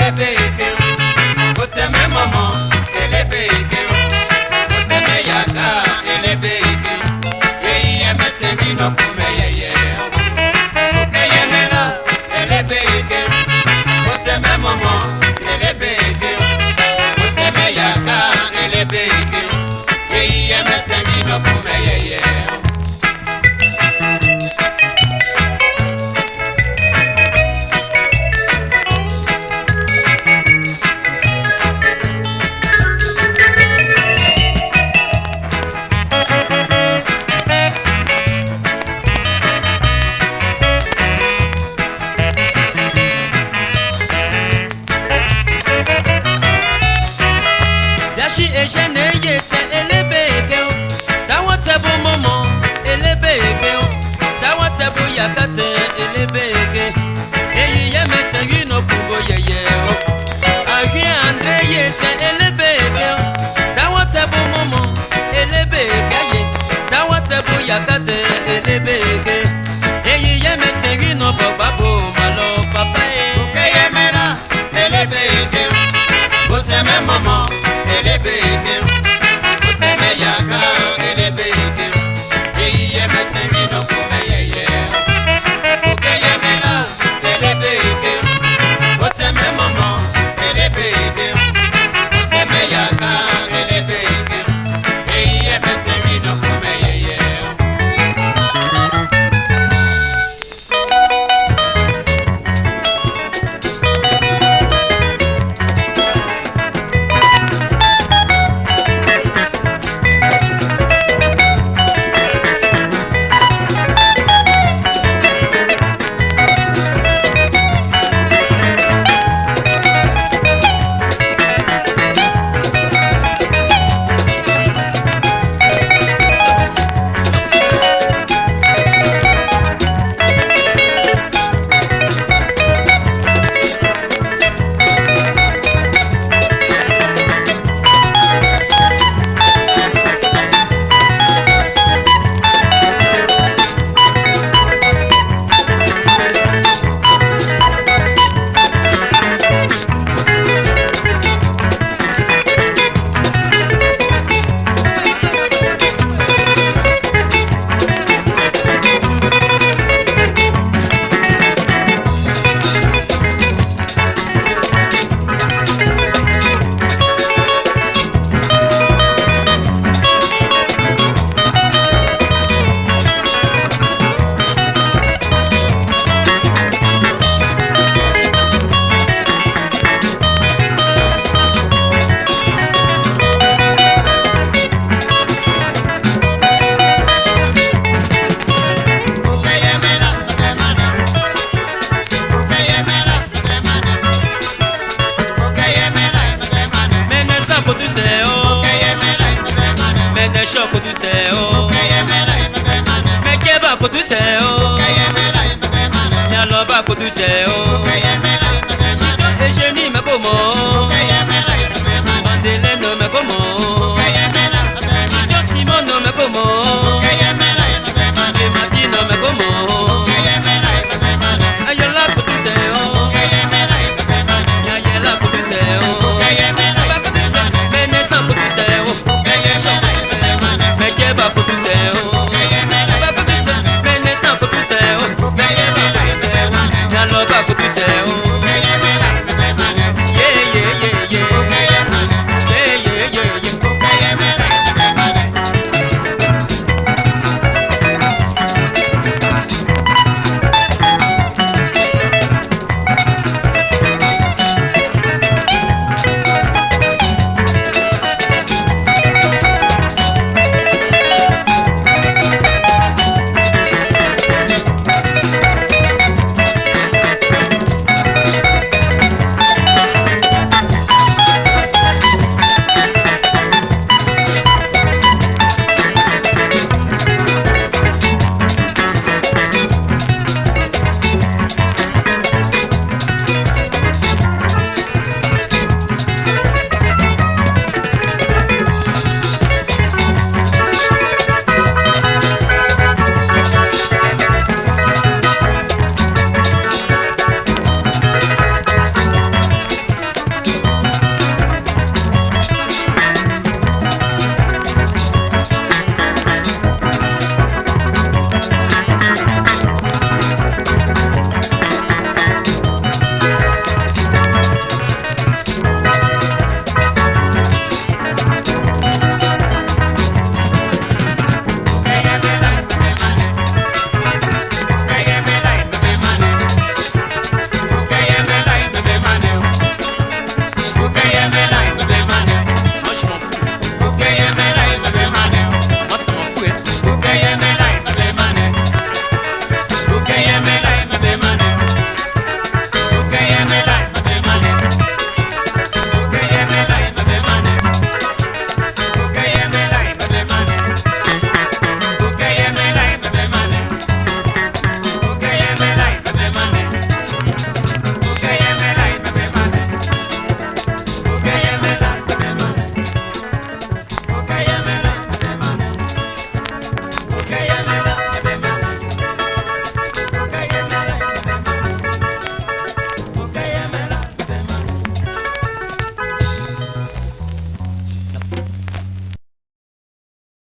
elebeke oseme mama elebeke oseme yaka elebeke yeye mesemi no kumeyeye okeyemela elebeke oseme mama elebeke oseme yaka elebeke yeye mesemi no kumeyeye Ejene yete elebeke tawatebu momo elebeke tawatebu yakate elebeke eyi yemese yino pugo yeye ahwi andre yete elebeke tawatebu momo elebeke ye tawatebu yakate elebeke eyi yemese yino bababo malo papa e okeyemela elebeke oseme mama elebeke oseme yaka elebeke yeye mesemi no kumeyeye okeyemela elebeke oseme mama elebeke oseme yaka elebeke yeye mesemi no kumeyeye Shoko tu se o me keba ko tu se o ya lo ba ko tu se o